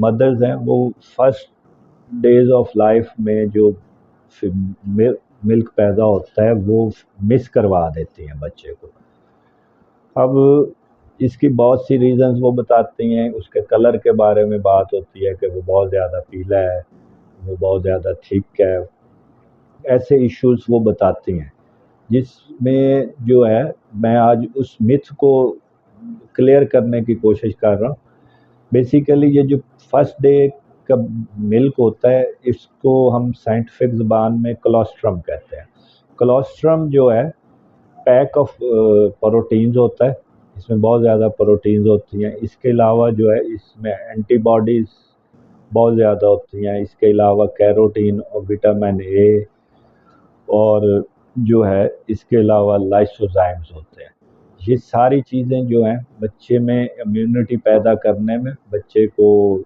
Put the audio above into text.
Mother's हैं वो first days of life में जो मिल्क पैदा होता है वो मिस करवा देती हैं बच्चे को। अब इसकी बहुत सी रीज़न्स वो बताती हैं। उसके कलर के बारे में बात होती है कि वो बहुत ज़्यादा पीला है, वो बहुत ज़्यादा थिक है, ऐसे इश्यूज वो बताती हैं, जिसमें जो है मैं आज उस मिथ को क्लियर करने की कोशिश कर रहा हूँ। बेसिकली ये जो फर्स्ट डे का मिल्क होता है इसको हम साइंटिफिक ज़बान में कोलोस्ट्रम कहते हैं। कोलोस्ट्रम जो है पैक ऑफ प्रोटीन्स होता है, इसमें बहुत ज़्यादा प्रोटीन्स होती हैं। इसके अलावा जो है इसमें एंटीबॉडीज़ बहुत ज़्यादा होती हैं। इसके अलावा कैरोटीन और विटामिन ए और जो है इसके अलावा लाइसोजाइम्स होते हैं। ये सारी चीज़ें जो हैं बच्चे में इम्यूनिटी पैदा करने में, बच्चे को